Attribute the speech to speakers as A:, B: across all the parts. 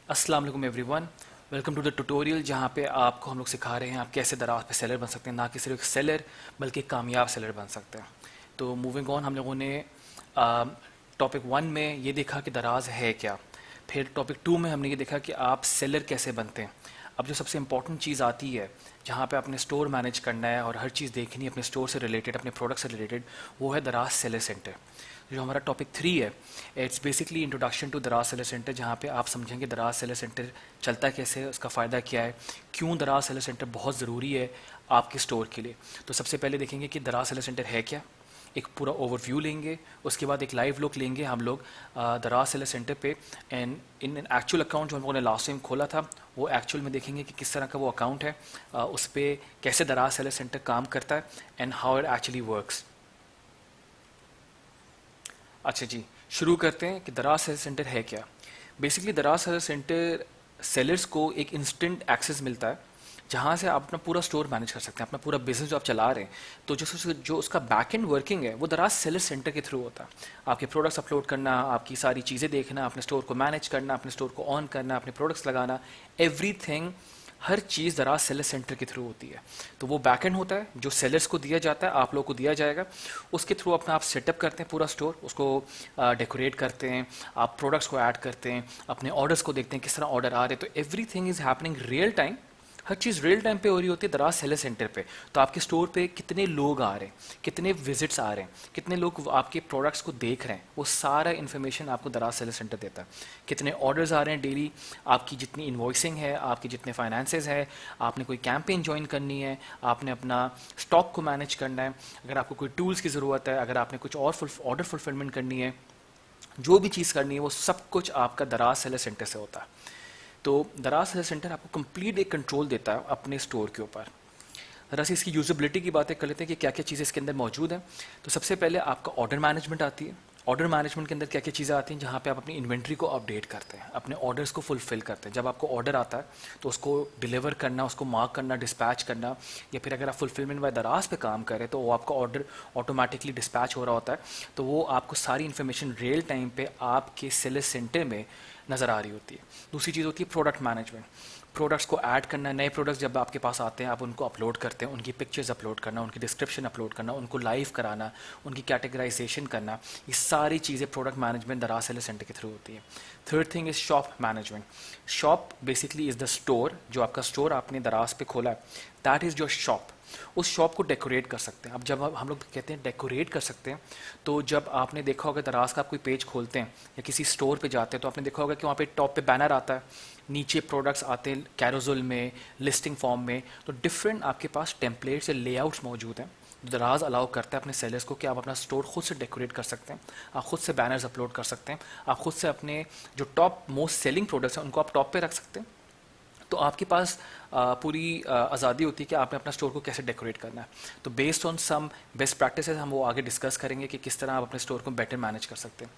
A: अस्सलाम वालेकुम everyone. Welcome to the tutorial जहाँ पे आपको हम लोग सिखा रहे हैं आप कैसे दराज पे सेलर बन सकते हैं, ना कि सिर्फ एक सेलर बल्कि एक कामयाब सेलर बन सकते हैं। तो मूविंग ऑन, हम लोगों ने टॉपिक 1 में ये देखा कि दराज है क्या। फिर टॉपिक 2 में हमने ये देखा कि आप सेलर कैसे बनते हैं। अब जो सबसे इंपॉर्टेंट चीज़ आती है जहाँ पे आपने स्टोर मैनेज करना है और हर चीज़ देखनी है अपने स्टोर से रिलेटेड, अपने प्रोडक्ट से रिलेटेड, वो है दराज सेलर सेंटर। जो हमारा टॉपिक 3 है, इट्स बेसिकली इंट्रोडक्शन टू दराज सेलर सेंटर, जहाँ पे आप समझेंगे दराज सेलर सेंटर चलता कैसे है, उसका फ़ायदा क्या है, क्यों दराज सेलर सेंटर बहुत ज़रूरी है आपके स्टोर के लिए। तो सबसे पहले देखेंगे कि दराज सेलर सेंटर है क्या, एक पूरा ओवरव्यू लेंगे, उसके बाद एक लाइव लुक लेंगे हम लोग दराज सेलर सेंटर पे। एंड इन एक्चुअल अकाउंट जो हम लोगों ने लास्ट टाइम खोला था, वो एक्चुअल में देखेंगे कि किस तरह का वो अकाउंट है, उस पर कैसे दराज सेलर सेंटर काम करता है and how it actually works. अच्छा जी, शुरू करते हैं कि दराज सेलर सेंटर है क्या। बेसिकली दराज सेलर सेंटर सेलर्स को एक इंस्टेंट एक्सेस मिलता है जहाँ से आप अपना पूरा स्टोर मैनेज कर सकते हैं, अपना पूरा बिजनेस जो आप चला रहे हैं। तो जो उसका बैक एंड वर्किंग है वो दराज सेलर सेंटर के थ्रू होता है। आपके प्रोडक्ट्स अपलोड करना, आपकी सारी चीज़ें देखना, अपने स्टोर को मैनेज करना, अपने स्टोर को ऑन करना, अपने प्रोडक्ट्स लगाना, एवरीथिंग, हर चीज़ दराज सेलर सेंटर के थ्रू होती है। तो वो बैकएंड होता है जो सेलर्स को दिया जाता है, आप लोग को दिया जाएगा। उसके थ्रू अपना आप सेटअप करते हैं पूरा स्टोर, उसको डेकोरेट करते हैं, आप प्रोडक्ट्स को ऐड करते हैं, अपने ऑर्डर्स को देखते हैं किस तरह ऑर्डर आ रहे हैं। तो everything is happening real time, her cheese real time पे हो रही होती है दराज सेलर सेंटर पे। तो आपके स्टोर पे कितने लोग आ रहे हैं, कितने विजिट्स आ रहे हैं, कितने लोग आपके प्रोडक्ट्स को देख रहे हैं, वो सारा इन्फॉर्मेशन आपको दराज सेलर सेंटर देता है। कितने ऑर्डर्स आ रहे हैं डेली, आपकी जितनी इन्वॉइसिंग है, आपके जितने फाइनेंसेस है, आपने कोई कैंपेन ज्वाइन करनी है, आपने अपना स्टॉक को मैनेज करना है, अगर आपको कोई टूल्स की ज़रूरत है, अगर आपने कुछ और ऑर्डर फुलफिलमेंट करनी है, जो भी चीज़ करनी है वो सब कुछ आपका दराज सेलर सेंटर से होता है। तो दराज सेलर सेंटर आपको कंप्लीट एक कंट्रोल देता है अपने स्टोर के ऊपर। जरा सी इसकी यूजेबिलिटी की बातें कर लेते हैं कि क्या क्या चीज़ें इसके अंदर मौजूद हैं। तो सबसे पहले आपका ऑर्डर मैनेजमेंट आती है। ऑर्डर मैनेजमेंट के अंदर क्या क्या चीज़ें आती हैं, जहाँ पे आप अपनी इन्वेंट्री को अपडेट करते हैं, अपने ऑर्डर्स को फुलफिल करते हैं। जब आपको ऑर्डर आता है तो उसको डिलीवर करना, उसको मार्क करना, डिस्पैच करना, या फिर अगर आप फुलफिलमेंट बाय दराज पे काम करें तो वो आपका ऑर्डर ऑटोमेटिकली डिस्पैच हो रहा होता है। तो वो आपको सारी इन्फॉर्मेशन रियल टाइम पे आपके सेलर सेंटर में नज़र आ रही होती है। दूसरी चीज़ होती है प्रोडक्ट मैनेजमेंट। प्रोडक्ट्स को ऐड करना, नए प्रोडक्ट्स जब आपके पास आते हैं आप उनको अपलोड करते हैं, उनकी पिक्चर्स अपलोड करना, उनकी डिस्क्रिप्शन अपलोड करना, उनको लाइव कराना, उनकी कैटेगराइजेशन करना, ये सारी चीज़ें प्रोडक्ट मैनेजमेंट दराज सेलर सेंटर के थ्रू होती है। Third thing is shop management. Shop basically is the store, जो आपका स्टोर आपने दराज पे खोला है, दैट इज़ योर शॉप। उस शॉप को डेकोरेट कर सकते हैं। अब जब हम लोग कहते हैं डेकोरेट कर सकते हैं, तो जब आपने देखा होगा दराज का आप कोई पेज खोलते हैं या किसी स्टोर पे जाते हैं तो आपने देखा होगा कि वहाँ पे टॉप पे बैनर आता है, नीचे प्रोडक्ट्स आते हैं कैरोजुल में, लिस्टिंग फॉर्म में। तो डिफरेंट आपके पास टेम्पलेट्स या लेआउट्स मौजूद हैं। दराज अलाउ करता है अपने सेलर्स को कि आप अपना स्टोर खुद से डेकोरेट कर सकते हैं, आप खुद से बैनर्स अपलोड कर सकते हैं, आप खुद से अपने जो टॉप मोस्ट सेलिंग प्रोडक्ट्स हैं उनको आप टॉप पे रख सकते हैं। तो आपके पास पूरी आज़ादी होती है कि आपने अपना स्टोर को कैसे डेकोरेट करना है। तो based on some best practices हम वो आगे डिस्कस करेंगे कि किस तरह आप अपने स्टोर को बेटर मैनेज कर सकते हैं।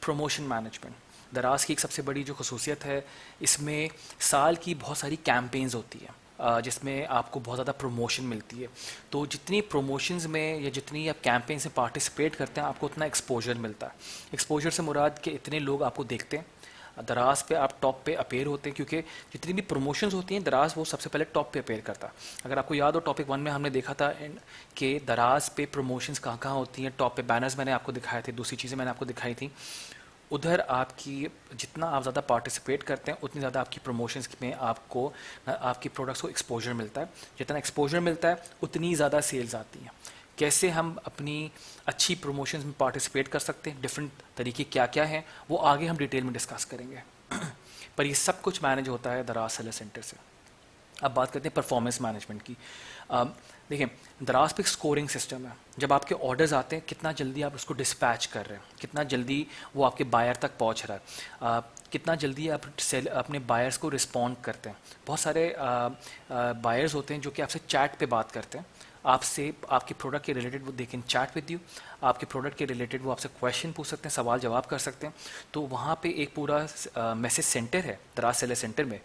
A: प्रमोशन मैनेजमेंट दराज की एक सबसे बड़ी जो खसूसियत है, इसमें साल की बहुत सारी कैंपेन्स होती है जिसमें आपको बहुत ज़्यादा प्रमोशन मिलती है। तो जितनी प्रमोशंस में या जितनी आप कैंपेन से पार्टिसिपेट करते हैं आपको उतना एक्सपोजर मिलता है। एक्सपोजर से मुराद के इतने लोग आपको देखते हैं, दराज पे आप टॉप पे अपेयर होते हैं, क्योंकि जितनी भी प्रमोशंस होती हैं दराज वो सबसे पहले टॉप पे अपेयर करता है। अगर आपको याद हो टॉपिक 1 में हमने देखा था कि दराज पे प्रमोशंस कहाँ कहाँ होती हैं, टॉप पे बैनर्स मैंने आपको दिखाए थे, दूसरी चीज़ें मैंने आपको दिखाई थी। उधर आपकी जितना आप ज़्यादा पार्टिसिपेट करते हैं उतनी ज़्यादा आपकी प्रमोशंस में आपको आपकी प्रोडक्ट्स को एक्सपोजर मिलता है। जितना एक्सपोजर मिलता है उतनी ज़्यादा सेल्स आती हैं। कैसे हम अपनी अच्छी प्रमोशंस में पार्टिसिपेट कर सकते हैं, डिफरेंट तरीके क्या क्या हैं, वो आगे हम डिटेल में डिस्कस करेंगे। पर ये सब कुछ मैनेज होता है दराज सेलर सेंटर से। अब बात करते हैं परफॉर्मेंस मैनेजमेंट की। देखिए, दराज पे स्कोरिंग सिस्टम है। जब आपके ऑर्डर्स आते हैं कितना जल्दी आप उसको डिस्पैच कर रहे हैं, कितना जल्दी वो आपके बायर तक पहुंच रहा है, कितना जल्दी आप अपने बायर्स को रिस्पॉन्ड करते हैं। बहुत सारे बायर्स होते हैं जो कि आपसे चैट पे बात करते हैं, आपसे आपके प्रोडक्ट के रिलेटेड वो they can chat with you, आपके प्रोडक्ट के रिलेटेड वो आपसे क्वेश्चन पूछ सकते हैं, सवाल जवाब कर सकते हैं। तो वहाँ पे एक पूरा मैसेज सेंटर है दराज सेलर सेंटर में,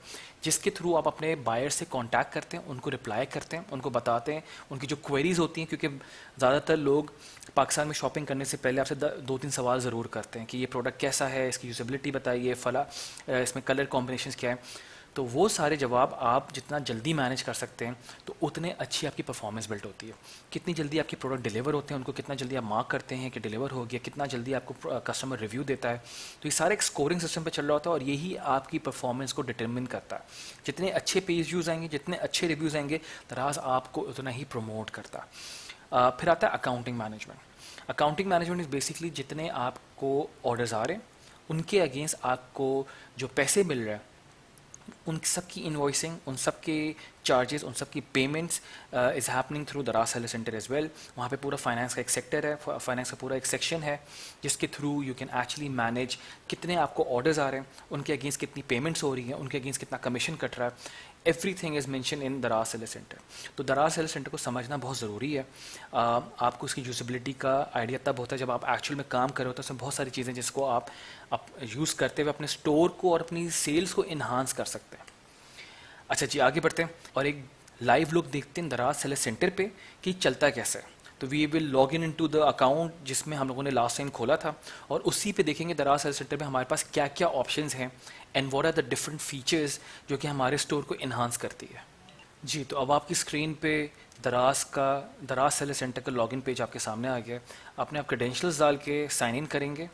A: जिसके थ्रू आप अपने बायर से कांटेक्ट करते हैं, उनको रिप्लाई करते हैं, उनको बताते हैं उनकी जो क्वेरीज होती हैं, क्योंकि ज़्यादातर लोग पाकिस्तान में शॉपिंग करने से पहले आपसे 2-3 सवाल ज़रूर करते हैं कि ये प्रोडक्ट कैसा है, इसकी यूजेबिलिटी बताइए, फला इसमें कलर कॉम्बिनेशंस क्या है। तो वो सारे जवाब आप जितना जल्दी मैनेज कर सकते हैं तो उतने अच्छी आपकी परफॉर्मेंस बिल्ड होती है। कितनी जल्दी आपके प्रोडक्ट डिलीवर होते हैं, उनको कितना जल्दी आप मार्क करते हैं कि डिलीवर हो गया, कितना जल्दी आपको कस्टमर रिव्यू देता है। तो ये सारे एक स्कोरिंग सिस्टम पे चल रहा होता है और यही आपकी परफॉर्मेंस को डिटरमिन करता है। जितने अच्छे पेज व्यूज़ आएंगे, जितने अच्छे रिव्यूज़ आएंगे, दराज आपको उतना ही प्रमोट करता है। फिर आता है accounting management. Accounting management is basically जितने आपको ऑर्डर्स आ रहे हैं उनके अगेंस्ट आपको जो पैसे मिल रहे हैं, उन सब की इन्वॉइसिंग, उन सब के चार्जेस, उन सब की पेमेंट्स इज़ हैपनिंग थ्रू दराज सेलर सेंटर एज वेल। वहाँ पे पूरा फाइनेंस का एक सेक्टर है, फाइनेंस का पूरा एक सेक्शन है जिसके through you can actually manage कितने आपको ऑर्डर्स आ रहे हैं, उनके अगेंस्ट कितनी पेमेंट्स हो रही हैं, उनके अगेंस्ट कितना कमीशन कट रहा है। एवरीथिंग इज़ मेंशन इन दराज सेलर सेंटर। तो दराज सेलर सेंटर को समझना बहुत ज़रूरी है। आपको उसकी यूजिबिलिटी का आइडिया तब होता है जब आप एक्चुअल में काम कर रहे होते हैं। उसमें बहुत सारी चीज़ें जिसको आप यूज़ करते हुए अपने स्टोर को और अपनी सेल्स को इन्हांस कर सकते हैं। अच्छा जी, आगे बढ़ते हैं और एक लाइव लुक देखते हैं दराज सेलर सेंटर पे कि चलता कैसे है। तो we will log in to the account जिसमें हम लोगों ने लास्ट टाइम खोला था और उसी पे देखेंगे दराज सेलर सेंटर में हमारे पास क्या क्या ऑप्शंस हैं and what are the different features जो कि हमारे स्टोर को इन्हांस करती है। जी, तो अब आपकी स्क्रीन पे दराज सेलर सेंटर का लॉगिन पेज आपके सामने आ गया। आपने आप क्रेडेंशियल्स डाल के साइन इन करेंगे।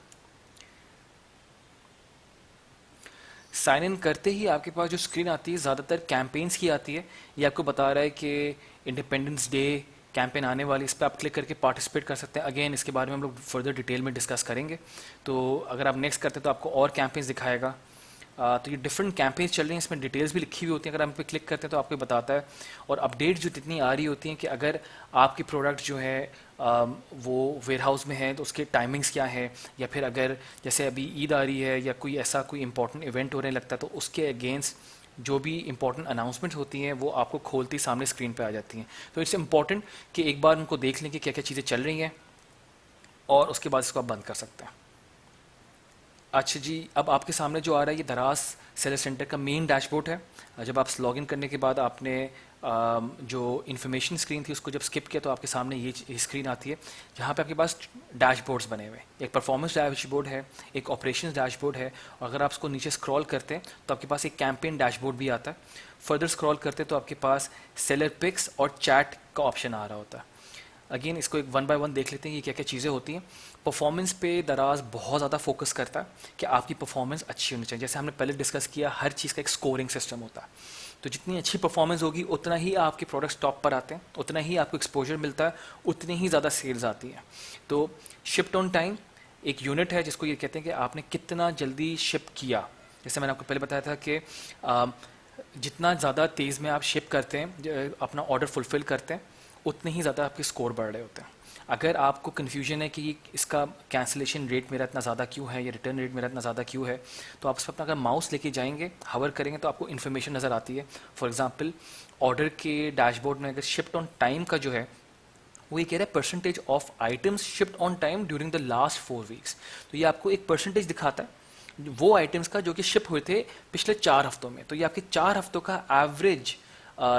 A: साइन इन करते ही आपके पास जो स्क्रीन आती है ज़्यादातर कैंपेन्स की आती है। ये आपको बता रहा है कि इंडिपेंडेंस डे कैंपेन आने वाली, इस पर आप क्लिक करके पार्टिसिपेट कर सकते हैं। अगेन इसके बारे में हम लोग फर्दर डिटेल में डिस्कस करेंगे। तो अगर आप नेक्स्ट करते हैं तो आपको और कैंपेन्स दिखाएगा। तो ये डिफरेंट कैंपेन्स चल रही हैं, इसमें डिटेल्स भी लिखी हुई होती हैं। अगर आप पे क्लिक करते हैं तो आपको बताता है और अपडेट जो जितनी आ रही होती हैं कि अगर आपकी प्रोडक्ट जो है वो वेयर हाउस में है तो उसके टाइमिंग्स क्या है, या फिर अगर जैसे अभी ईद आ रही है या कोई ऐसा कोई इंपॉर्टेंट इवेंट होने लगता है तो उसके अगेंस्ट जो भी इंपॉर्टेंट अनाउंसमेंट होती हैं वो आपको खोलती सामने स्क्रीन पे आ जाती हैं। तो इट्स इम्पॉर्टेंट कि एक बार उनको देख लें कि क्या क्या चीज़ें चल रही हैं और उसके बाद इसको आप बंद कर सकते हैं। अच्छा जी, अब आपके सामने जो आ रहा है ये दराज सेलर सेंटर का मेन डैशबोर्ड है। जब आप लॉगिन करने के बाद आपने जो इन्फॉर्मेशन स्क्रीन थी उसको जब स्किप किया तो आपके सामने ये स्क्रीन आती है जहाँ पे आपके पास डैशबोर्ड्स बने हुए हैं। एक परफॉर्मेंस डैशबोर्ड है, एक ऑपरेशंस डैशबोर्ड है, और अगर आप उसको नीचे स्क्रॉल करते हैं तो आपके पास एक कैंपेन डैशबोर्ड भी आता है। फर्दर स्क्रॉल करते हैं तो आपके पास सेलर पिक्स और चैट का ऑप्शन आ रहा होता है। अगेन इसको एक वन बाय वन देख लेते हैं कि क्या क्या चीज़ें होती हैं। परफॉर्मेंस पे दराज बहुत ज़्यादा फोकस करता है कि आपकी परफॉर्मेंस अच्छी होनी चाहिए। जैसे हमने पहले डिस्कस किया, हर चीज़ का एक स्कोरिंग सिस्टम होता है। तो जितनी अच्छी परफॉर्मेंस होगी उतना ही आपके प्रोडक्ट्स टॉप पर आते हैं, उतना ही आपको एक्सपोजर मिलता है, उतनी ही ज़्यादा सेल्स आती हैं। तो शिफ्ट ऑन टाइम एक यूनिट है जिसको ये कहते हैं कि आपने कितना जल्दी शिप किया। जैसे मैंने आपको पहले बताया था कि जितना ज़्यादा तेज़ में आप शिप करते हैं, अपना ऑर्डर फुलफ़िल करते हैं, उतने ही ज़्यादा आपके स्कोर बढ़ रहे होते हैं। अगर आपको कन्फ्यूजन है कि इसका कैंसिलेशन रेट मेरा इतना ज़्यादा क्यों है या रिटर्न रेट मेरा इतना ज़्यादा क्यों है, तो आप उस पर अपना अगर माउस लेके जाएंगे, हवर करेंगे तो आपको इन्फॉर्मेशन नज़र आती है। फॉर एग्जांपल ऑर्डर के डैशबोर्ड में अगर शिफ्ट ऑन टाइम का जो है वो ये कह रहा है percentage of items shift on time during the last 4 weeks. तो ये आपको एक परसेंटेज दिखाता है वो आइटम्स का जो कि शिप हुए थे पिछले 4 हफ्तों में। तो ये आपके 4 हफ्तों का एवरेज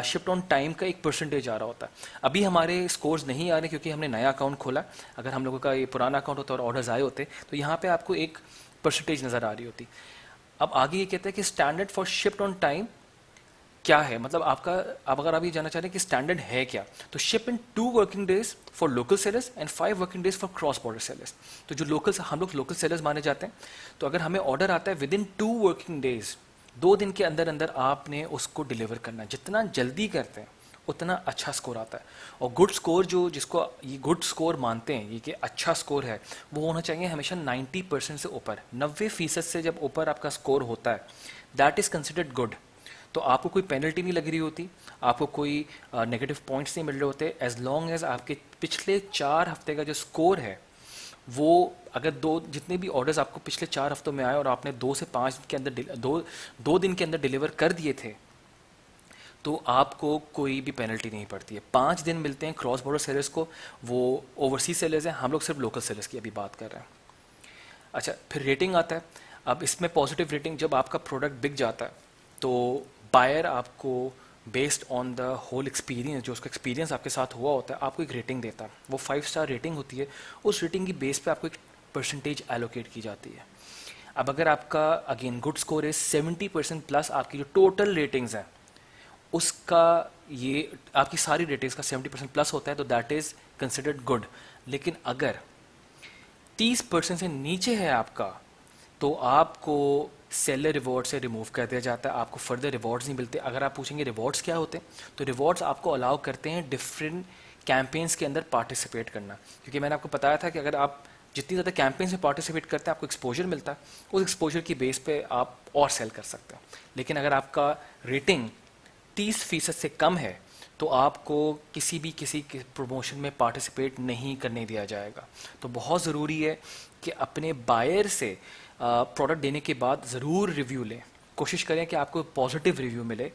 A: शिफ्ट ऑन टाइम का एक परसेंटेज आ रहा होता है। अभी हमारे स्कोर्स नहीं आ रहे क्योंकि हमने नया अकाउंट खोला। अगर हम लोगों का ये पुराना अकाउंट होता और ऑर्डर्स आए होते तो यहाँ पे आपको एक परसेंटेज नज़र आ रही होती। अब आगे ये कहते हैं कि standard for shift on time क्या है, मतलब आपका, आप अगर आप ये जानना चाह रहे हैं कि स्टैंडर्ड है क्या, तो ship in 2 working days for local sellers and 5 working days for cross border sellers. तो जो हम लोग लोकल सेलर्स माने जाते हैं, तो अगर हमें ऑर्डर आता है विद इन 2 वर्किंग डेज, 2 दिन के अंदर अंदर आपने उसको डिलीवर करना है। जितना जल्दी करते हैं उतना अच्छा स्कोर आता है। और गुड स्कोर जिसको ये गुड स्कोर मानते हैं, ये कि अच्छा स्कोर है, वो होना चाहिए हमेशा 90% से ऊपर। 90% से जब ऊपर आपका स्कोर होता है, दैट इज़ कंसिडर्ड गुड। तो आपको कोई पेनल्टी नहीं लग रही होती, आपको कोई नेगेटिव पॉइंट्स नहीं मिल रहे होते, एज लॉन्ग एज आपके पिछले 4 हफ्ते का जो स्कोर है वो, अगर जितने भी ऑर्डर्स आपको पिछले 4 हफ्तों में आए और आपने 2 से 5 के अंदर 2 दिन के अंदर डिलीवर कर दिए थे, तो आपको कोई भी पेनल्टी नहीं पड़ती है। 5 दिन मिलते हैं क्रॉस बॉर्डर सेलर्स को, वो ओवरसीज सेलर्स हैं, हम लोग सिर्फ लोकल सेलर्स की अभी बात कर रहे हैं। अच्छा, फिर रेटिंग आता है। अब इसमें पॉजिटिव रेटिंग, जब आपका प्रोडक्ट बिक जाता है तो बायर आपको based on the whole experience, जो उसका एक्सपीरियंस आपके साथ हुआ होता है, आपको एक रेटिंग देता है। वो 5 स्टार रेटिंग होती है। उस रेटिंग की बेस पे आपको एक परसेंटेज एलोकेट की जाती है। अब अगर आपका अगेन गुड स्कोर है 70% प्लस, आपकी जो टोटल रेटिंग्स हैं उसका, ये आपकी सारी रेटिंग्स का 70% प्लस होता है, तो दैट इज़ कंसिडर्ड गुड। लेकिन अगर 30% से नीचे है आपका, तो आपको सेलर रिवॉर्ड से रिमूव कर दिया जाता है, आपको फर्दर रिवॉर्ड्स नहीं मिलते। अगर आप पूछेंगे रिवॉर्ड्स क्या होते हैं, तो रिवॉर्ड्स आपको अलाउ करते हैं डिफरेंट कैंपेन्स के अंदर पार्टिसिपेट करना। क्योंकि मैंने आपको बताया था कि अगर आप जितनी ज़्यादा कैंपेन्स में पार्टिसिपेट करते हैं आपको एक्सपोजर मिलता है, उस एक्सपोजर की बेस पे आप और सेल कर सकते हैं। लेकिन अगर आपका रेटिंग 30% से कम है तो आपको किसी प्रमोशन में पार्टिसिपेट नहीं करने दिया जाएगा। तो बहुत ज़रूरी है कि अपने बायर से प्रोडक्ट देने के बाद ज़रूर रिव्यू लें, कोशिश करें कि आपको पॉजिटिव रिव्यू मिले।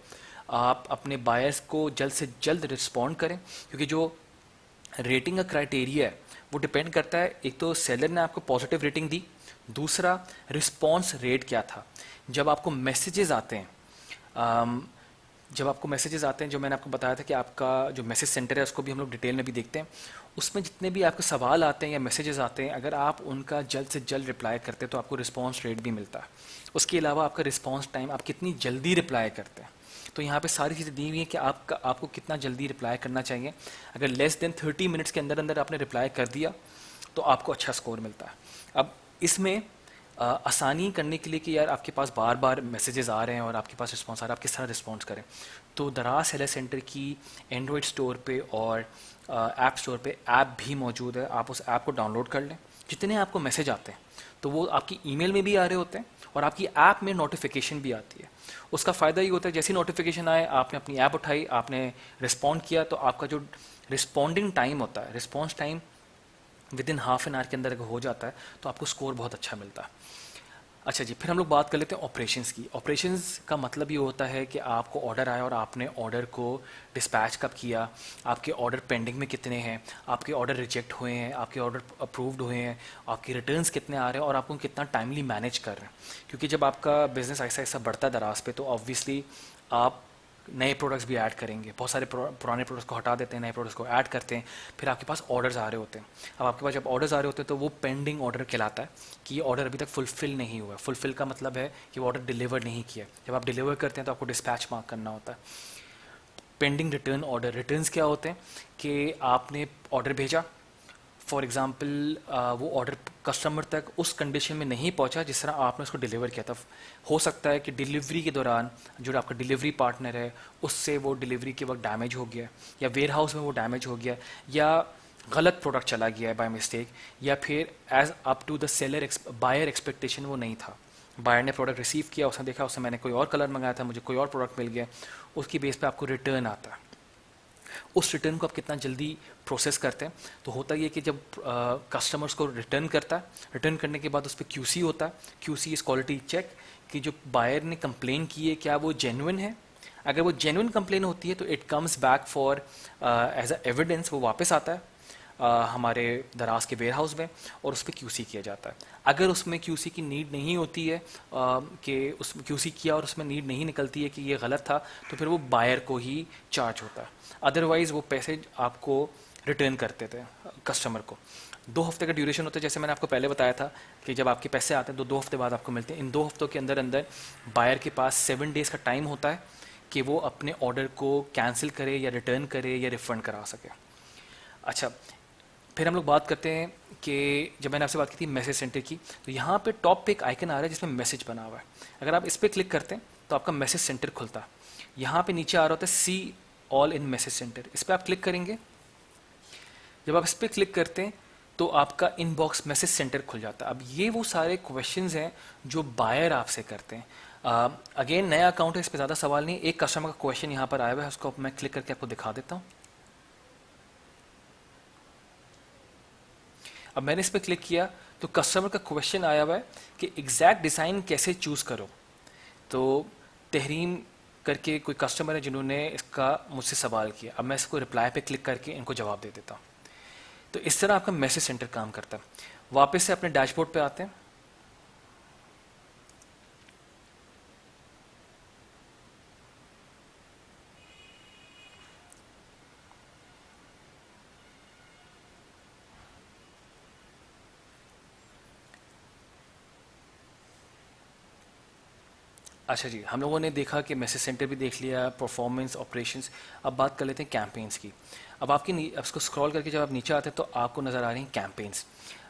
A: आप अपने बायर्स को जल्द से जल्द रिस्पॉन्ड करें, क्योंकि जो रेटिंग का क्राइटेरिया है वो डिपेंड करता है, एक तो सेलर ने आपको पॉजिटिव रेटिंग दी, दूसरा रिस्पॉन्स रेट क्या था। जब आपको मैसेजेस आते हैं जो मैंने आपको बताया था कि आपका जो मैसेज सेंटर है उसको भी हम लोग डिटेल में भी देखते हैं, उसमें जितने भी आपके सवाल आते हैं या मैसेजेस आते हैं, अगर आप उनका जल्द से जल्द रिप्लाई करते हैं तो आपको रिस्पॉन्स रेट भी मिलता है। उसके अलावा आपका रिस्पॉन्स टाइम, आप कितनी जल्दी रिप्लाई करते हैं, तो यहाँ पे सारी चीज़ें दी हुई हैं कि आपको कितना जल्दी रिप्लाई करना चाहिए। अगर लेस देन 30 मिनट्स के अंदर अंदर आपने रिप्लाई कर दिया तो आपको अच्छा स्कोर मिलता है। अब इसमें आसानी करने के लिए कि यार आपके पास बार बार मैसेजेस आ रहे हैं और आपके पास रिस्पॉन्स आ रहा है, आप किस तरह रिस्पॉन्स करें, तो दराज सेलर सेंटर की एंड्रॉयड स्टोर पे और ऐप स्टोर पे ऐप भी मौजूद है। आप उस ऐप को डाउनलोड कर लें। जितने आपको मैसेज आते हैं तो वो आपकी ईमेल में भी आ रहे होते हैं और आपकी ऐप में नोटिफिकेशन भी आती है। उसका फ़ायदा ये होता है, जैसी नोटिफिकेशन आए, आपने अपनी ऐप उठाई, आपने रिस्पॉन्ड किया, तो आपका जो रिस्पॉन्डिंग टाइम होता है, response time with in half an hour के अंदर अगर हो जाता है तो आपको स्कोर बहुत अच्छा मिलता है। अच्छा जी, फिर हम लोग बात कर लेते हैं ऑपरेशंस की। ऑपरेशंस का मतलब ये होता है कि आपको ऑर्डर आया और आपने ऑर्डर को डिस्पैच कब किया, आपके ऑर्डर पेंडिंग में कितने हैं, आपके ऑर्डर रिजेक्ट हुए हैं, आपके ऑर्डर अप्रूव्ड हुए हैं, आपके रिटर्न्स कितने आ रहे हैं और आप उनको कितना टाइमली मैनेज कर रहे हैं। क्योंकि जब आपका बिजनेस ऐसा ऐसा बढ़ता है दराज पे, तो ऑब्वियसली आप नए प्रोडक्ट्स भी ऐड करेंगे। बहुत सारे पुराने प्रोडक्ट्स को हटा देते हैं, नए प्रोडक्ट्स को ऐड करते हैं, फिर आपके पास ऑर्डर्स आ रहे होते हैं। अब आपके पास जब ऑर्डर्स आ रहे होते हैं तो वो पेंडिंग ऑर्डर कहलाता है कि ये ऑर्डर अभी तक फुलफिल नहीं हुआ। फुलफिल का मतलब है कि वो ऑर्डर डिलीवर नहीं किया। जब आप डिलीवर करते हैं तो आपको डिस्पैच मार्क करना होता है। पेंडिंग रिटर्न ऑर्डर, रिटर्न्स क्या होते हैं कि आपने ऑर्डर भेजा, फॉर एग्ज़ाम्पल वो ऑर्डर कस्टमर तक उस कंडीशन में नहीं पहुंचा जिस तरह आपने उसको डिलीवर किया था। हो सकता है कि डिलीवरी के दौरान जो आपका डिलीवरी पार्टनर है उससे वो डिलीवरी के वक्त डैमेज हो गया, या वेयर हाउस में वो डैमेज हो गया, या गलत प्रोडक्ट चला गया है बाय मिस्टेक, या फिर as up to the seller buyer expectation वो नहीं था। बायर ने प्रोडक्ट रिसीव किया, उसने देखा उससे मैंने कोई और कलर मंगाया था, मुझे कोई और प्रोडक्ट मिल गया, उसकी बेस पे आपको रिटर्न आता है। उस रिटर्न को आप कितना जल्दी प्रोसेस करते हैं, तो होता ये कि जब कस्टमर्स को रिटर्न करता है, रिटर्न करने के बाद उस पर क्यूसी होता है। क्यूसी इज़ क्वालिटी चेक, कि जो बायर ने कंप्लेन की है क्या वो जेन्युइन है। अगर वो जेन्युइन कंप्लेन होती है तो it comes back for as a evidence, वो वापस आता है हमारे दराज के वेयर हाउस में और उस पर क्यूसी किया जाता है। अगर उसमें क्यूसी की नीड नहीं होती है कि उसमें क्यूसी किया और उसमें नीड नहीं निकलती है कि ये गलत था, तो फिर वो बायर को ही चार्ज होता है। अदरवाइज़ वो पैसे आपको रिटर्न करते थे कस्टमर को। 2 हफ्ते का ड्यूरेशन होता है, जैसे मैंने आपको पहले बताया था कि जब आपके पैसे आते हैं तो 2 हफ्ते बाद आपको मिलते हैं। इन 2 हफ्तों के अंदर अंदर बायर के पास 7 डेज़ का टाइम होता है कि वो अपने ऑर्डर को कैंसिल करे या रिटर्न करे या रिफ़ंड करा सके। अच्छा, फिर हम लोग बात करते हैं कि जब मैंने आपसे बात की थी मैसेज सेंटर की, तो यहाँ पे टॉप पे एक आइकन आ रहा है जिसमें मैसेज बना हुआ है। अगर आप इस पर क्लिक करते हैं तो आपका मैसेज सेंटर खुलता है। यहाँ पे नीचे आ रहा होता है see all in message centre, इस पर आप क्लिक करेंगे। जब आप इस पर क्लिक करते हैं तो आपका इनबॉक्स मैसेज सेंटर खुल जाता है। अब ये वो सारे क्वेश्चंस हैं जो बायर आपसे करते हैं। अगेन नया अकाउंट है, इस पर ज़्यादा सवाल नहीं। एक कस्टमर का क्वेश्चन यहाँ पर आया हुआ है, उसको मैं क्लिक करके आपको दिखा देता हूँ। अब मैंने इस पर क्लिक किया तो कस्टमर का क्वेश्चन आया हुआ है कि एग्जैक्ट डिज़ाइन कैसे चूज़ करो। तो तहरीम करके कोई कस्टमर है जिन्होंने इसका मुझसे सवाल किया, अब मैं इसको रिप्लाई पे क्लिक करके इनको जवाब दे देता हूँ। तो इस तरह आपका मैसेज सेंटर काम करता है। वापस से अपने डैशबोर्ड पे आते हैं। अच्छा जी, हम लोगों ने देखा कि मैसेज सेंटर भी देख लिया, परफॉर्मेंस, ऑपरेशंस। अब बात कर लेते हैं कैंपेन्स की। अब अब इसको स्क्रॉल करके जब आप नीचे आते हैं तो आपको नज़र आ रही हैं कैंपेन्स।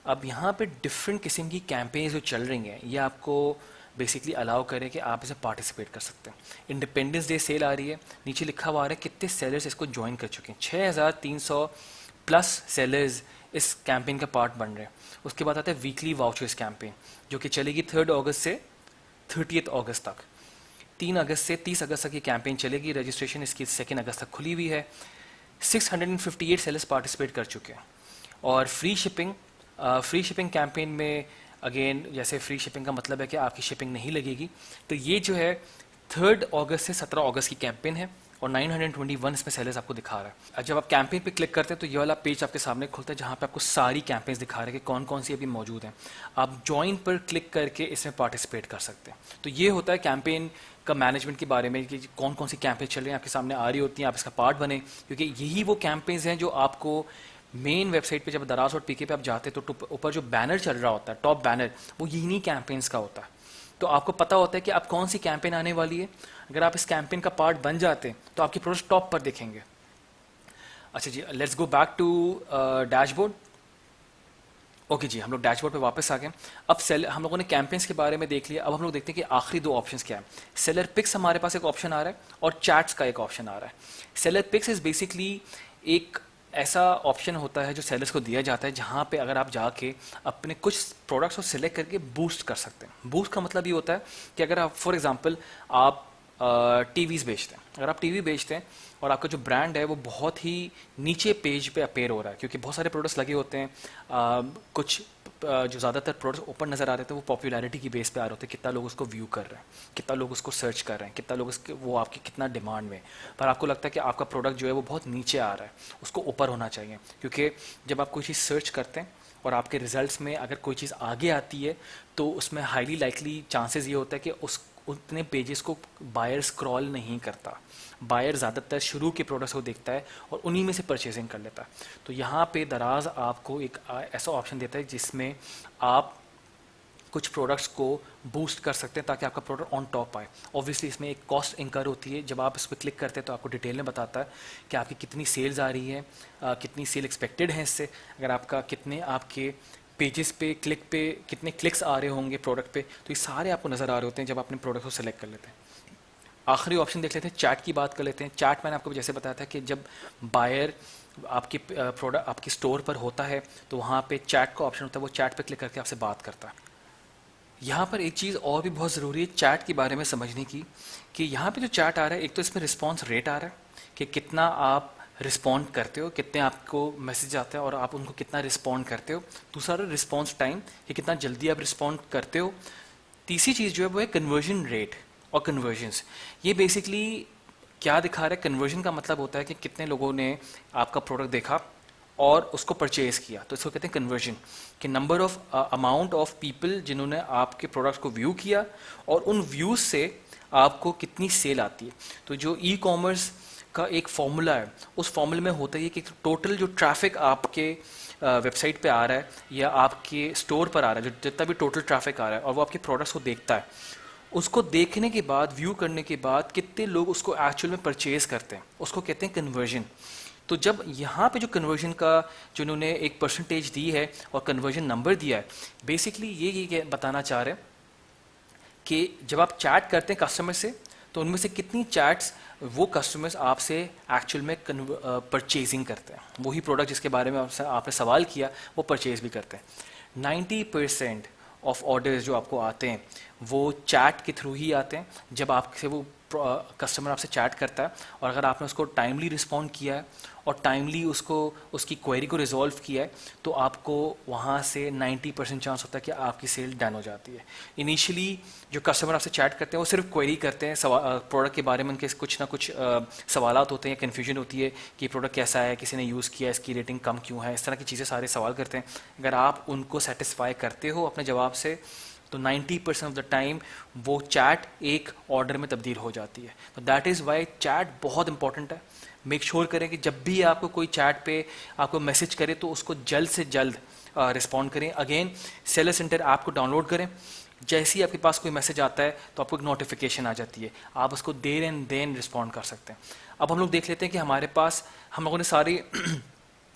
A: अब यहाँ पे डिफरेंट किस्म की कैंपेन्स जो चल रही हैं, ये आपको बेसिकली अलाउ करे कि आप इसे पार्टिसिपेट कर सकते हैं। इंडिपेंडेंस डे सेल आ रही है, नीचे लिखा हुआ आ रहा है कितने सेलर्स इसको ज्वाइन कर चुके हैं। 6300 प्लस सेलर्स इस कैंपेन का पार्ट बन रहे हैं। उसके बाद आता है वीकली वाउचर्स कैंपेन, जो कि चलेगी 3 अगस्त से 30 अगस्त तक। 3 अगस्त से 30 अगस्त तक ये कैंपेन चलेगी। रजिस्ट्रेशन इसकी 2 अगस्त तक खुली हुई है। 658 सेलर्स पार्टिसिपेट कर चुके हैं। और फ्री शिपिंग कैंपेन में अगेन, जैसे फ्री शिपिंग का मतलब है कि आपकी शिपिंग नहीं लगेगी। तो ये जो है 3 अगस्त से 17 अगस्त की कैंपेन है और 921 इसमें सेलर्स आपको दिखा रहा है। जब आप कैंपेन पे क्लिक करते हैं तो ये वाला पेज आपके सामने खुलता है जहाँ पे आपको सारी कैंपेन्स दिखा रहे हैं कि कौन कौन सी अभी मौजूद हैं। आप ज्वाइन पर क्लिक करके इसमें पार्टिसिपेट कर सकते हैं। तो ये होता है कैंपेन का मैनेजमेंट के बारे में कि कौन कौन सी कैंपेन चल रही हैं आपके सामने आ रही होती हैं, आप इसका पार्ट बने, क्योंकि यही वो कैंपेन्स हैं जो आपको मेन वेबसाइट पे जब Daraz.pk पे आप जाते हैं तो ऊपर जो बैनर चल रहा होता है, टॉप बैनर, वो यही कैंपेन्स का होता है। तो आपको पता होता है कि अब कौन सी कैंपेन आने वाली है। अगर आप इस कैंपेन का पार्ट बन जाते हैं तो आपके प्रोडक्ट टॉप पर दिखेंगे। अच्छा जी, let's go back to dashboard. Okay जी, हम लोग डैशबोर्ड पे वापस आ गए। अब हम लोगों ने कैंपेन्स के बारे में देख लिया। अब हम लोग देखते हैं कि आखिरी 2 ऑप्शंस क्या है। सेलर पिक्स हमारे पास एक ऑप्शन आ रहा है और चैट्स का एक ऑप्शन आ रहा है। सेलर पिक्स इज बेसिकली एक ऐसा ऑप्शन होता है जो सेलर्स को दिया जाता है, जहाँ पे अगर आप जाके अपने कुछ प्रोडक्ट्स को सिलेक्ट करके बूस्ट कर सकते हैं। बूस्ट का मतलब ये होता है कि अगर आप फॉर एग्जांपल आप टीवीज़ बेचते हैं, अगर आप टीवी बेचते हैं और आपका जो ब्रांड है वो बहुत ही नीचे पेज पे अपेयर हो रहा है, क्योंकि बहुत सारे प्रोडक्ट्स लगे होते हैं, कुछ जो ज़्यादातर प्रोडक्ट्स ऊपर नज़र आ रहे थे वो पॉपुलैरिटी की बेस पे आ रहे होते हैं, कितना लोग उसको व्यू कर रहे हैं, कितना लोग उसको सर्च कर रहे हैं, कितना लोग उसके वो आपकी कितना डिमांड में। पर आपको लगता है कि आपका प्रोडक्ट जो है वो बहुत नीचे आ रहा है, उसको ऊपर होना चाहिए। क्योंकि जब आप कोई चीज़ सर्च करते हैं और आपके रिजल्ट्स में अगर कोई चीज़ आगे आती है तो उसमें हाईली लाइकली चांसेस ये होता है कि उस उतने पेजेस को बायर स्क्रॉल नहीं करता। बायर ज़्यादातर शुरू के प्रोडक्ट्स को देखता है और उन्हीं में से परचेजिंग कर लेता है। तो यहाँ पे दराज आपको एक ऐसा ऑप्शन देता है जिसमें आप कुछ प्रोडक्ट्स को बूस्ट कर सकते हैं ताकि आपका प्रोडक्ट ऑन टॉप आए। ऑब्वियसली इसमें एक कॉस्ट इंकर होती है। जब आप इस पर क्लिक करते हैं तो आपको डिटेल में बताता है कि आपकी कितनी सेल्स आ रही है, कितनी सेल एक्सपेक्टेड है इससे, अगर आपका कितने आपके पेजेस पे कितने क्लिक्स आ रहे होंगे प्रोडक्ट पे, तो ये सारे आपको नज़र आ रहे होते हैं जब अपने प्रोडक्ट को सिलेक्ट कर लेते हैं। आखिरी ऑप्शन देख लेते हैं, चैट की बात कर लेते हैं। चैट मैंने आपको जैसे बताया था कि जब बायर आपके प्रोडक्ट आपके स्टोर पर होता है तो वहाँ पे चैट का ऑप्शन होता है, वो चैट पे क्लिक करके आपसे बात करता है। यहाँ पर एक चीज़ और भी बहुत ज़रूरी है चैट के बारे में समझने की, कि यहाँ पे जो चैट आ रहा है, एक तो इसमें रिस्पॉन्स रेट आ रहा है कि कितना आप रिस्पॉन्ड करते हो, कितने आपको मैसेज आते हैं और आप उनको कितना रिस्पॉन्ड करते हो। दूसरा रिस्पॉन्स टाइम, कि कितना जल्दी आप रिस्पॉन्ड करते हो। तीसरी चीज़ जो है वो है कन्वर्जन रेट और कन्वर्जन्स। ये बेसिकली क्या दिखा रहा है, कन्वर्जन का मतलब होता है कि कितने लोगों ने आपका प्रोडक्ट देखा और उसको परचेज किया, तो इसको कहते हैं कन्वर्जन। कि number of amount of people जिन्होंने आपके प्रोडक्ट को व्यू किया और उन व्यूज से आपको कितनी सेल आती है। तो जो ई कॉमर्स का एक फॉर्मूला है, उस फॉर्मूले में होता है कि टोटल जो ट्रैफिक आपके वेबसाइट पे आ रहा है या आपके स्टोर पर आ रहा है, जो जितना भी टोटल ट्रैफिक आ रहा है और वो आपके प्रोडक्ट्स को देखता है, उसको देखने के बाद, व्यू करने के बाद कितने लोग उसको एक्चुअल में परचेज करते हैं, उसको कहते हैं कन्वर्जन। तो जब यहाँ पे जो कन्वर्जन का जो उन्होंने एक परसेंटेज दी है और कन्वर्जन नंबर दिया है, बेसिकली ये बताना चाह रहे हैं कि जब आप चैट करते हैं कस्टमर से तो उनमें से कितनी चैट्स वो कस्टमर्स आपसे एक्चुअल में परचेजिंग करते हैं, वही प्रोडक्ट जिसके बारे में आपने सवाल किया वो परचेज भी करते हैं। 90% ऑफ ऑर्डर्स जो आपको आते हैं वो चैट के थ्रू ही आते हैं। जब आपसे वो कस्टमर आपसे चैट करता है और अगर आपने उसको टाइमली रिस्पॉन्ड किया है और टाइमली उसको उसकी क्वेरी को रिजॉल्व किया है तो आपको वहाँ से 90% चांस होता है कि आपकी सेल डन हो जाती है। इनिशियली जो कस्टमर आपसे चैट करते हैं वो सिर्फ क्वेरी करते हैं, प्रोडक्ट के बारे में उनके कुछ ना कुछ सवालात होते हैं या कन्फ्यूजन होती है कि प्रोडक्ट कैसा है, किसी ने यूज़ किया, इसकी रेटिंग कम क्यों है, इस तरह की चीज़ें सारे सवाल करते हैं। अगर आप उनको सेटिस्फाई करते हो अपने जवाब से तो 90% ऑफ द टाइम वो चैट एक ऑर्डर में तब्दील हो जाती है। तो दैट इज़ वाई चैट बहुत इंपॉर्टेंट है। मेक श्योर करें कि जब भी आपको कोई चैट पे आपको मैसेज करे तो उसको जल्द से जल्द रिस्पॉन्ड करें। अगेन सेलर सेंटर ऐप को डाउनलोड करें, जैसे ही आपके पास कोई मैसेज आता है तो आपको एक नोटिफिकेशन आ जाती है, आप उसको देर एंड देन रिस्पॉन्ड कर सकते हैं। अब हम लोग देख लेते हैं कि हमारे पास हम लोगों ने सारी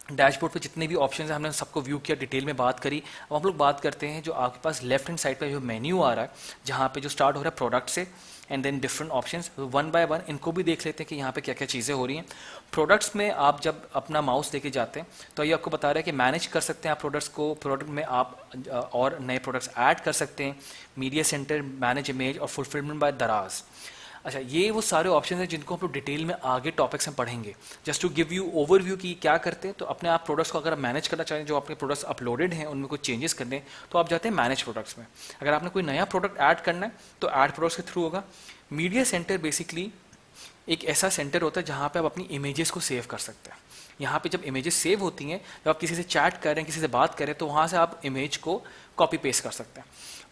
A: डैशबोर्ड पे जितने भी ऑप्शंस हैं हमने सबको व्यू किया, डिटेल में बात करी। अब हम लोग बात करते हैं जो आपके पास लेफ्ट हैंड साइड पे जो मेन्यू आ रहा है, जहाँ पे जो स्टार्ट हो रहा है प्रोडक्ट से and then different options, one by one इनको भी देख लेते हैं कि यहाँ पे क्या क्या चीज़ें हो रही हैं। प्रोडक्ट्स में आप जब अपना माउस लेके जाते हैं तो ये आपको बता रहा है कि मैनेज कर सकते हैं आप प्रोडक्ट्स को, प्रोडक्ट में आप और नए प्रोडक्ट्स ऐड कर सकते हैं, मीडिया सेंटर, मैनेज इमेज और फुलफिलमेंट बाय दराज। अच्छा, ये वो सारे ऑप्शन हैं जिनको हम लोग डिटेल में आगे टॉपिक्स में पढ़ेंगे। Just to give you overview कि क्या करते हैं, तो अपने आप प्रोडक्ट्स को अगर आप मैनेज करना चाहें, जो आपके प्रोडक्ट्स अपलोडेड हैं उनमें कुछ चेंजेस करने, तो आप जाते हैं मैनेज प्रोडक्ट्स में। अगर आपने कोई नया प्रोडक्ट ऐड करना है तो ऐड प्रोडक्ट्स के थ्रू होगा। मीडिया सेंटर बेसिकली एक ऐसा सेंटर होता है जहाँ पे आप अपनी इमेजेस को सेव कर सकते हैं। यहाँ पे जब इमेजेस सेव होती हैं, जब आप किसी से चैट कर रहे हैं, किसी से बात कर रहे हैं, तो वहाँ से आप इमेज को कॉपी पेस्ट कर सकते हैं।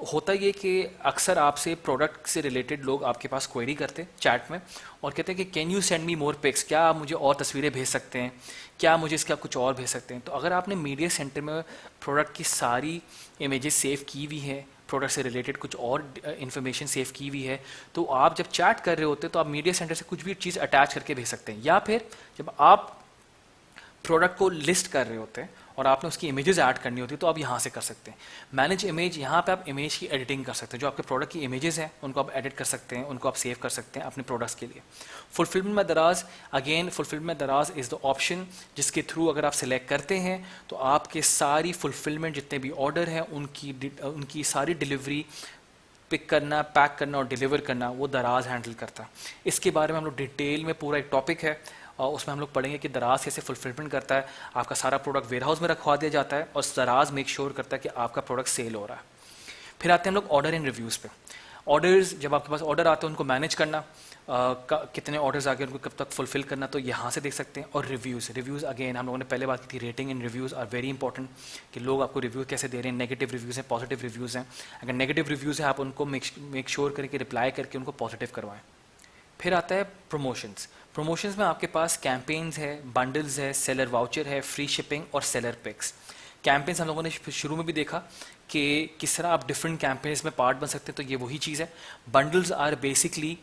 A: होता ये कि अक्सर आपसे प्रोडक्ट से रिलेटेड लोग आपके पास क्वेरी करते हैं चैट में और कहते हैं कि can you send me more pics, क्या आप मुझे और तस्वीरें भेज सकते हैं, क्या मुझे इसके आप कुछ और भेज सकते हैं। तो अगर आपने मीडिया सेंटर में प्रोडक्ट की सारी इमेजेस सेव की हुई है, प्रोडक्ट से रिलेटेड कुछ और इन्फॉर्मेशन सेव की हुई है, तो आप जब चैट कर रहे होते हैं तो आप मीडिया सेंटर से कुछ भी चीज़ अटैच करके भेज सकते हैं। या फिर जब आप प्रोडक्ट को लिस्ट कर रहे होते हैं और आपने उसकी इमेजेस ऐड करनी होती है तो आप यहाँ से कर सकते हैं मैनेज इमेज। यहाँ पे आप इमेज की एडिटिंग कर सकते हैं, जो आपके प्रोडक्ट की इमेजेस हैं उनको आप एडिट कर सकते हैं, उनको आप सेव कर सकते हैं अपने प्रोडक्ट्स के लिए। फुलफिलमेंट में दराज, अगेन फुलफिलमेंट दराज इज़ द ऑप्शन जिसके थ्रू अगर आप सिलेक्ट करते हैं तो आपके सारी फुलफिलमेंट जितने भी ऑर्डर हैं उनकी सारी डिलीवरी पिक करना, पैक करना और डिलीवर करना वो दराज हैंडल करता है। इसके बारे में हम लोग डिटेल में पूरा एक टॉपिक है और उसमें हम लोग पढ़ेंगे कि दराज कैसे फुलफिलमेंट करता है। आपका सारा प्रोडक्ट वेयर हाउस में रखवा दिया जाता है और दराज मेक श्योर करता है कि आपका प्रोडक्ट सेल हो रहा है। फिर आते हैं हम लोग ऑर्डर एंड रिव्यूज़ पे। ऑर्डर्स, जब आपके पास ऑर्डर आते हैं उनको मैनेज करना, कितने ऑर्डर्स आ गए उनको कब तक फुलफिल करना, तो यहाँ से देख सकते हैं। और रिव्यूज़ अगेन हम लोगों ने पहले बात की थी, rating and reviews are very important कि लोग आपको रिव्यू कैसे दे रहे हैं। नेगेटिव रिव्यूज़ हैं, पॉजिटिव रिव्यूज़ हैं। अगर नेगेटिव रिव्यूज़ हैं आप उनको मेक श्योर करें कि रिप्लाई करके उनको पॉजिटिव करवाएं। फिर आता है प्रमोशंस। प्रमोशंस में आपके पास कैंपेन्स है, बंडल्स है, सेलर वाउचर है, फ्री शिपिंग और सेलर पिक्स। कैंपेन्स हम लोगों ने शुरू में भी देखा कि किस तरह आप डिफरेंट कैंपेन्स में पार्ट बन सकते हैं, तो ये वही चीज़ है। बंडल्स आर बेसिकली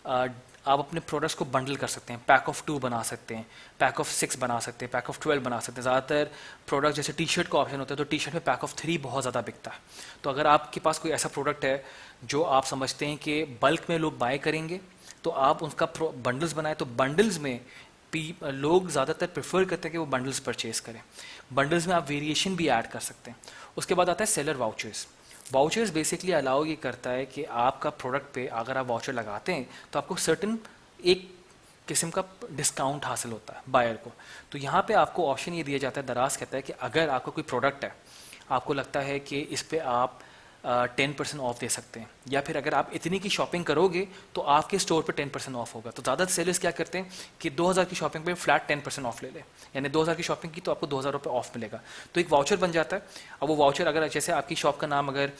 A: आप अपने प्रोडक्ट्स को बंडल कर सकते हैं, पैक ऑफ 2 बना सकते हैं, पैक ऑफ 6 बना सकते हैं, पैक ऑफ 12 बना सकते हैं। ज़्यादातर प्रोडक्ट जैसे टी शर्ट का ऑप्शन होता है तो टी शर्ट में पैक ऑफ 3 बहुत ज़्यादा बिकता है। तो अगर आपके पास कोई ऐसा प्रोडक्ट है जो आप समझते हैं कि बल्क में लोग बाय करेंगे तो आप उसका बंडल्स बनाए, तो बंडल्स में लोग ज़्यादातर प्रेफर करते हैं कि वो बंडल्स परचेज करें। बंडल्स में आप वेरिएशन भी ऐड कर सकते हैं। उसके बाद आता है seller vouchers. Vouchers basically allow ये करता है कि आपका प्रोडक्ट पे अगर आप वाउचर लगाते हैं तो आपको सर्टन एक किस्म का डिस्काउंट हासिल होता है बायर को। तो यहाँ पे आपको ऑप्शन ये दिया जाता है, दराज कहता है कि अगर आपका कोई प्रोडक्ट है, आपको लगता है कि इस पे आप 10% ऑफ दे सकते हैं, या फिर अगर आप इतनी की शॉपिंग करोगे तो आपके स्टोर पे 10% ऑफ होगा। तो ज़्यादा सेलर्स क्या करते हैं कि 2000 की शॉपिंग पे फ्लैट 10% ऑफ ले लें, यानी 2000 की शॉपिंग की तो आपको 2000 रुपये ऑफ मिलेगा। तो एक वाउचर बन जाता है। अब वो वाउचर अगर जैसे आपकी शॉप का नाम अगर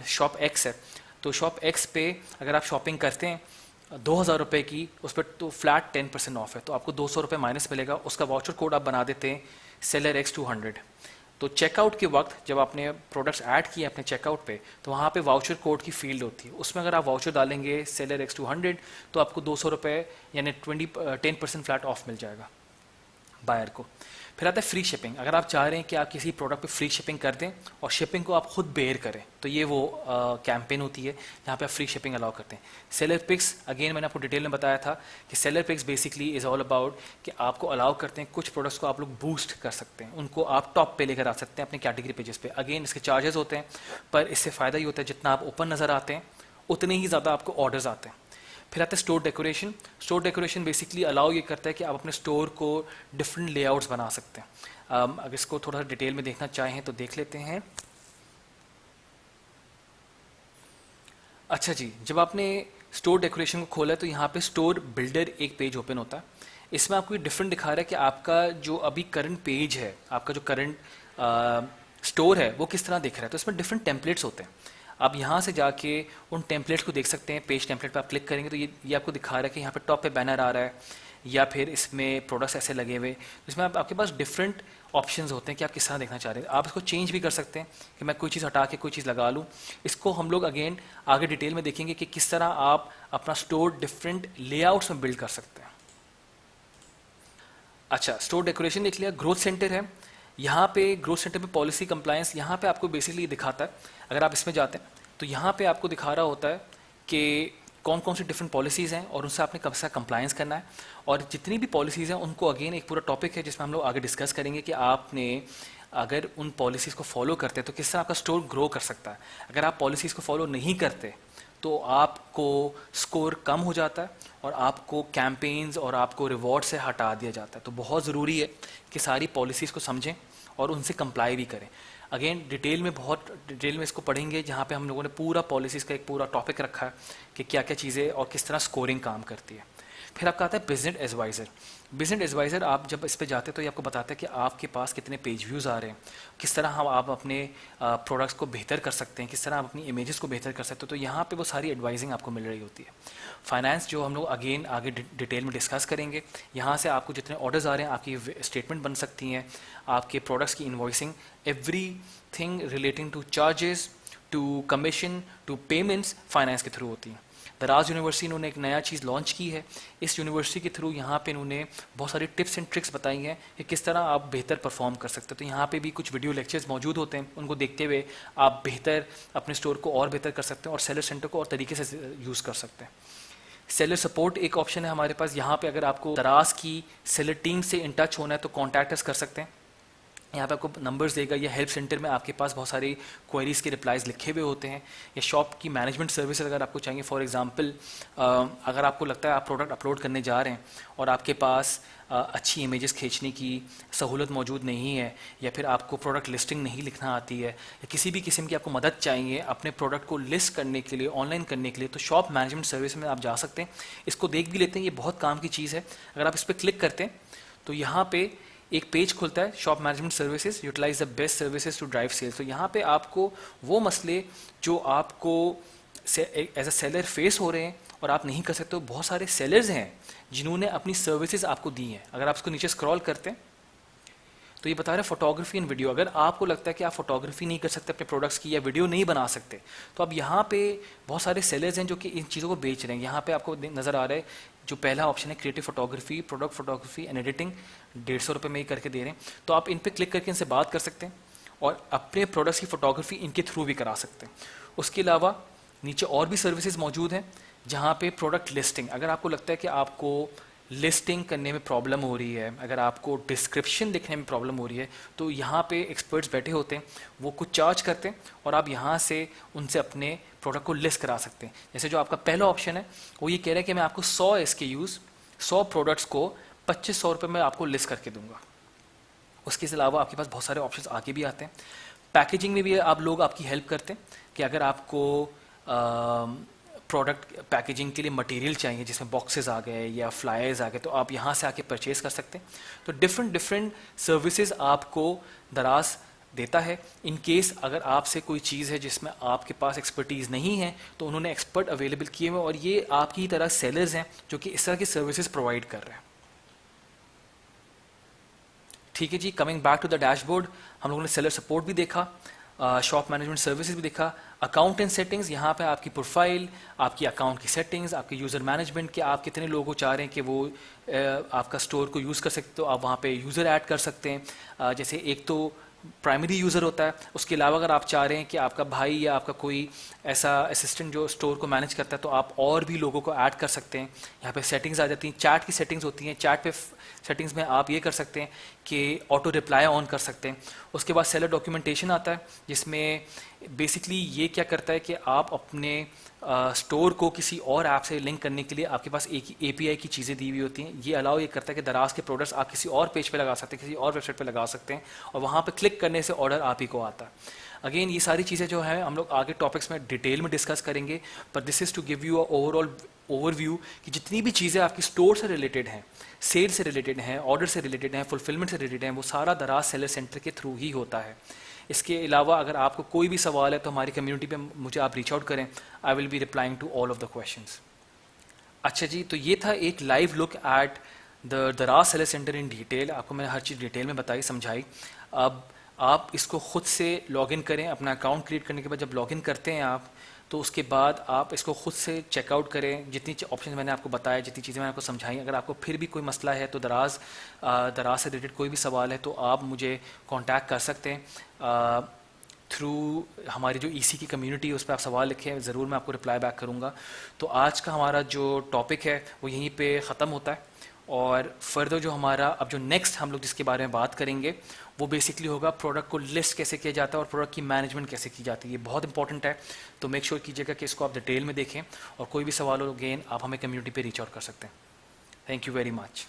A: शॉप एक्स है, तो शॉप एक्स पे अगर आप शॉपिंग करते हैं 2000 रुपये की, उस पर तो फ्लैट 10% ऑफ है, तो आपको 200 रुपये माइनस मिलेगा। उसका वाउचर कोड आप बना देते हैं सेलर एक्स 200। तो चेकआउट के वक्त जब आपने प्रोडक्ट्स ऐड किए अपने चेकआउट पे, तो वहाँ पे वाउचर कोड की फील्ड होती है, उसमें अगर आप वाउचर डालेंगे सेलर एक्स 200 तो आपको 200 रुपये यानी 10% फ्लैट ऑफ मिल जाएगा बायर को। फिर आता है फ्री शिपिंग। अगर आप चाह रहे हैं कि आप किसी प्रोडक्ट पे फ्री शिपिंग कर दें और शिपिंग को आप खुद बेयर करें, तो ये वो कैंपेन होती है जहाँ पे आप फ्री शिपिंग अलाउ करते हैं। सेलर पिक्स, अगेन मैंने आपको डिटेल में बताया था कि seller picks basically is all about कि आपको अलाउ करते हैं कुछ प्रोडक्ट्स को आप लोग बूस्ट कर सकते हैं, उनको आप टॉप पे लेकर आ सकते हैं अपने कैटेगरी पेजेस पे। अगेन इसके चार्जेस होते हैं, पर इससे फ़ायदा ये होता है जितना आप ओपन नज़र आते हैं उतने ही ज़्यादा आपको ऑर्डर्स आते हैं। फिर आता है store decoration. Store decoration basically allow ये करता है कि आप अपने स्टोर को डिफरेंट लेआउट्स बना सकते हैं। अगर इसको थोड़ा सा डिटेल में देखना चाहें तो देख लेते हैं। अच्छा जी, जब आपने स्टोर डेकोरेशन को खोला है तो यहाँ पे स्टोर बिल्डर एक पेज ओपन होता है। इसमें आपको डिफरेंट दिखा रहा है कि आपका जो अभी करंट पेज है, आपका जो करंट स्टोर है वो किस तरह दिख रहा है। तो इसमें डिफरेंट टेम्पलेट्स होते हैं। आप यहाँ से जाके उन टेम्पलेट्स को देख सकते हैं। पेज टेम्पलेट पे आप क्लिक करेंगे तो ये आपको दिखा रहा है कि यहाँ पे टॉप पे बैनर आ रहा है या फिर इसमें प्रोडक्ट्स ऐसे लगे हुए। इसमें आपके पास डिफरेंट ऑप्शंस होते हैं कि आप किस तरह देखना चाह रहे हैं। आप इसको चेंज भी कर सकते हैं कि मैं कोई चीज़ हटा के कोई चीज़ लगा लूँ। इसको हम लोग अगेन आगे डिटेल में देखेंगे कि किस तरह आप अपना स्टोर डिफरेंट लेआउट्स में बिल्ड कर सकते हैं। अच्छा, स्टोर डेकोरेशन देख लिया। ग्रोथ सेंटर है, यहाँ पे ग्रोथ सेंटर पे पॉलिसी कंप्लायंस यहाँ पे आपको बेसिकली दिखाता है। अगर आप इसमें जाते हैं तो यहाँ पे आपको दिखा रहा होता है कि कौन कौन सी डिफरेंट पॉलिसीज़ हैं और उनसे आपने कब से कंप्लायंस करना है। और जितनी भी पॉलिसीज़ हैं उनको अगेन एक पूरा टॉपिक है जिसमें हम लोग आगे डिस्कस करेंगे कि आपने अगर उन पॉलिसीज़ को फॉलो करते हैं तो किस तरह आपका स्टोर ग्रो कर सकता है। अगर आप पॉलिसीज़ को फॉलो नहीं करते तो आपको स्कोर कम हो जाता है और आपको कैंपेन्स और आपको रिवॉर्ड से हटा दिया जाता है। तो बहुत ज़रूरी है कि सारी पॉलिसीज़ को समझें और उनसे कंप्लाई भी करें। अगेन बहुत डिटेल में इसको पढ़ेंगे, जहाँ पे हम लोगों ने पूरा पॉलिसीज़ का एक पूरा टॉपिक रखा है कि क्या क्या चीज़ें और किस तरह स्कोरिंग काम करती है। फिर आपका आता है बिजनेस एडवाइज़र। बिजनेस एडवाइज़र आप जब इस पे जाते हैं तो ये आपको बताता है कि आपके पास कितने पेज व्यूज़ आ रहे हैं, किस तरह हम आप अपने प्रोडक्ट्स को बेहतर कर सकते हैं, किस तरह आप अपनी इमेजेस को बेहतर कर सकते हो। तो यहाँ पे वो सारी एडवाइजिंग आपको मिल रही होती है। फाइनेंस जो हम लोग अगेन आगे डिटेल में डिस्कस करेंगे। यहाँ से आपको जितने ऑर्डर्स आ रहे हैं आपकी स्टेटमेंट बन सकती हैं, आपके प्रोडक्ट्स की invoicing, everything relating to charges to commission to payments finance के थ्रू होती हैं। दराज यूनिवर्सिटी इन्होंने एक नया चीज़ लॉन्च की है। इस यूनिवर्सिटी के थ्रू यहाँ पे इन्होंने बहुत सारी टिप्स एंड ट्रिक्स बताई हैं कि किस तरह आप बेहतर परफॉर्म कर सकते हो। तो यहाँ पे भी कुछ वीडियो लेक्चर्स मौजूद होते हैं, उनको देखते हुए आप बेहतर अपने स्टोर को और बेहतर कर सकते हैं और सेलर सेंटर को और तरीके से यूज़ कर सकते हैं। सेलर सपोर्ट एक ऑप्शन है हमारे पास। यहाँ पे अगर आपको दराज की सेलर टीम से इन टच होना है तो कॉन्टैक्ट अस कर सकते हैं। यहाँ पे आपको नंबर्स देगा या हेल्प सेंटर में आपके पास बहुत सारी क्वेरीज के रिप्लाइज लिखे हुए होते हैं। या शॉप की मैनेजमेंट सर्विस अगर आपको चाहिए, फॉर एग्जांपल अगर आपको लगता है आप प्रोडक्ट अपलोड करने जा रहे हैं और आपके पास अच्छी इमेजेस खींचने की सहूलत मौजूद नहीं है, या फिर आपको प्रोडक्ट लिस्टिंग नहीं लिखना आती है, या किसी भी किस्म की आपको मदद चाहिए अपने प्रोडक्ट को लिस्ट करने के लिए, ऑनलाइन करने के लिए, तो शॉप मैनेजमेंट सर्विस में आप जा सकते हैं। इसको देख भी लेते हैं, ये बहुत काम की चीज़ है। अगर आप इस पर क्लिक करते हैं तो यहाँ पे एक पेज खुलता है, shop management services utilise the best services to drive sales. तो यहाँ पे आपको वो मसले जो आपको एज अ सेलर फेस हो रहे हैं और आप नहीं कर सकते हो, बहुत सारे सेलर्स हैं जिन्होंने अपनी सर्विसेज आपको दी हैं। अगर आप इसको नीचे स्क्रॉल करते हैं तो ये बता रहे हैं फोटोग्राफी एंड वीडियो। अगर आपको लगता है कि आप फोटोग्राफी नहीं कर सकते अपने प्रोडक्ट्स की या वीडियो नहीं बना सकते, तो अब यहाँ पे बहुत सारे सेलर्स हैं जो कि इन चीज़ों को बेच रहे हैं। यहाँ पे आपको नज़र आ रहा है जो पहला ऑप्शन है creative photography, product photography and editing, 150 रुपये में ही करके दे रहे हैं। तो आप इन पर क्लिक करके इनसे बात कर सकते हैं और अपने प्रोडक्ट्स की फोटोग्राफी इनके थ्रू भी करा सकते हैं। उसके अलावा नीचे और भी सर्विसेज मौजूद हैं जहाँ पे प्रोडक्ट लिस्टिंग, अगर आपको लगता है कि आपको लिस्टिंग करने में प्रॉब्लम हो रही है, अगर आपको डिस्क्रिप्शन लिखने में प्रॉब्लम हो रही है, तो यहाँ पे एक्सपर्ट्स बैठे होते हैं, वो कुछ चार्ज करते हैं और आप यहाँ से उनसे अपने प्रोडक्ट को लिस्ट करा सकते हैं। जैसे जो आपका पहला ऑप्शन है वो ये कह रहा है कि मैं आपको 100 SKUs 100 प्रोडक्ट्स को 2500 रुपये में आपको लिस्ट करके दूंगा। उसके अलावा आपके पास बहुत सारे ऑप्शंस आगे भी आते हैं। पैकेजिंग में भी आप लोग आपकी हेल्प करते हैं कि अगर आपको प्रोडक्ट पैकेजिंग के लिए मटेरियल चाहिए जिसमें बॉक्सेस आ गए या फ्लायर्स आ गए, तो आप यहाँ से आके परचेज कर सकते हैं। तो डिफरेंट सर्विसेज आपको दराज देता है। इन केस अगर आपसे कोई चीज़ है जिसमें आपके पास एक्सपर्टीज़ नहीं है तो उन्होंने एक्सपर्ट अवेलेबल किए हुए और ये आपकी तरह सेलर्स हैं जो कि इस तरह की सर्विसेज प्रोवाइड कर रहे हैं। ठीक है जी, coming back to the dashboard, हम लोगों ने सेलर सपोर्ट भी देखा, शॉप मैनेजमेंट सर्विसेज भी देखा, अकाउंट एंड सेटिंग्स, यहाँ पे आपकी प्रोफाइल, आपकी अकाउंट की सेटिंग्स, आपके यूज़र मैनेजमेंट के आप कितने लोगों को चाह रहे हैं कि वो आपका स्टोर को यूज़ कर सकते, तो आप वहाँ पे यूज़र ऐड कर सकते हैं। जैसे एक तो प्राइमरी यूज़र होता है, उसके अलावा अगर आप चाह रहे हैं कि आपका भाई या आपका कोई ऐसा असिस्टेंट जो स्टोर को मैनेज करता है तो आप और भी लोगों को ऐड कर सकते हैं। यहाँ पे सेटिंग्स आ जाती हैं, चैट की सेटिंग्स होती हैं, चैट पे सेटिंग्स में आप ये कर सकते हैं कि ऑटो रिप्लाई ऑन कर सकते हैं। उसके बाद सेलर डॉक्यूमेंटेशन आता है जिसमें बेसिकली ये क्या करता है कि आप अपने स्टोर को किसी और ऐप से लिंक करने के लिए आपके पास एक ही एपीआई की चीज़ें दी हुई होती हैं। ये अलाउ ये करता है कि दराज के प्रोडक्ट्स आप किसी और पेज पे लगा सकते हैं, किसी और वेबसाइट पे लगा सकते हैं, और वहाँ पे क्लिक करने से ऑर्डर आप ही को आता है। अगेन ये सारी चीज़ें जो है हम लोग आगे टॉपिक्स में डिटेल में डिस्कस करेंगे, पर this is to give you a overall overview कि जितनी भी चीज़ें आपकी स्टोर से रिलेटेड हैं, सेल से रिलेटेड हैं, ऑर्डर से रिलेटेड हैं, फुलफिलमेंट से रिलेटेड हैं, वो सारा दराज सेलर सेंटर के थ्रू ही होता है। इसके अलावा अगर आपको कोई भी सवाल है तो हमारी कम्युनिटी पे मुझे आप रीच आउट करें, I will be replying to all of the questions. अच्छा जी, तो ये था एक live look at the Daraz seller centre in detail. आपको मैंने हर चीज़ डिटेल में बताई, समझाई। अब आप इसको खुद से लॉगिन करें। अपना अकाउंट क्रिएट करने के बाद जब लॉगिन करते हैं आप, तो उसके बाद आप इसको खुद से चेकआउट करें। जितनी ऑप्शन मैंने आपको बताया, जितनी चीज़ें मैंने आपको समझाई, अगर आपको फिर भी कोई मसला है तो दराज से रिलेटेड कोई भी सवाल है तो आप मुझे कांटेक्ट कर सकते हैं थ्रू हमारी जो ईसी की कम्युनिटी है, उस पर आप सवाल लिखें, ज़रूर मैं आपको रिप्लाई बैक करूँगा। तो आज का हमारा जो टॉपिक है वो यहीं पे ख़त्म होता है, और फर्दर जो हमारा अब जो नेक्स्ट हम लोग जिसके बारे में बात करेंगे वो बेसिकली होगा प्रोडक्ट को लिस्ट कैसे किया जाता है और प्रोडक्ट की मैनेजमेंट कैसे की जाती है। ये बहुत इंपॉर्टेंट है, तो मेक श्योर कीजिएगा कि इसको आप डिटेल में देखें, और कोई भी सवाल हो अगेन आप हमें कम्युनिटी पे रीच आउट कर सकते हैं। Thank you very much.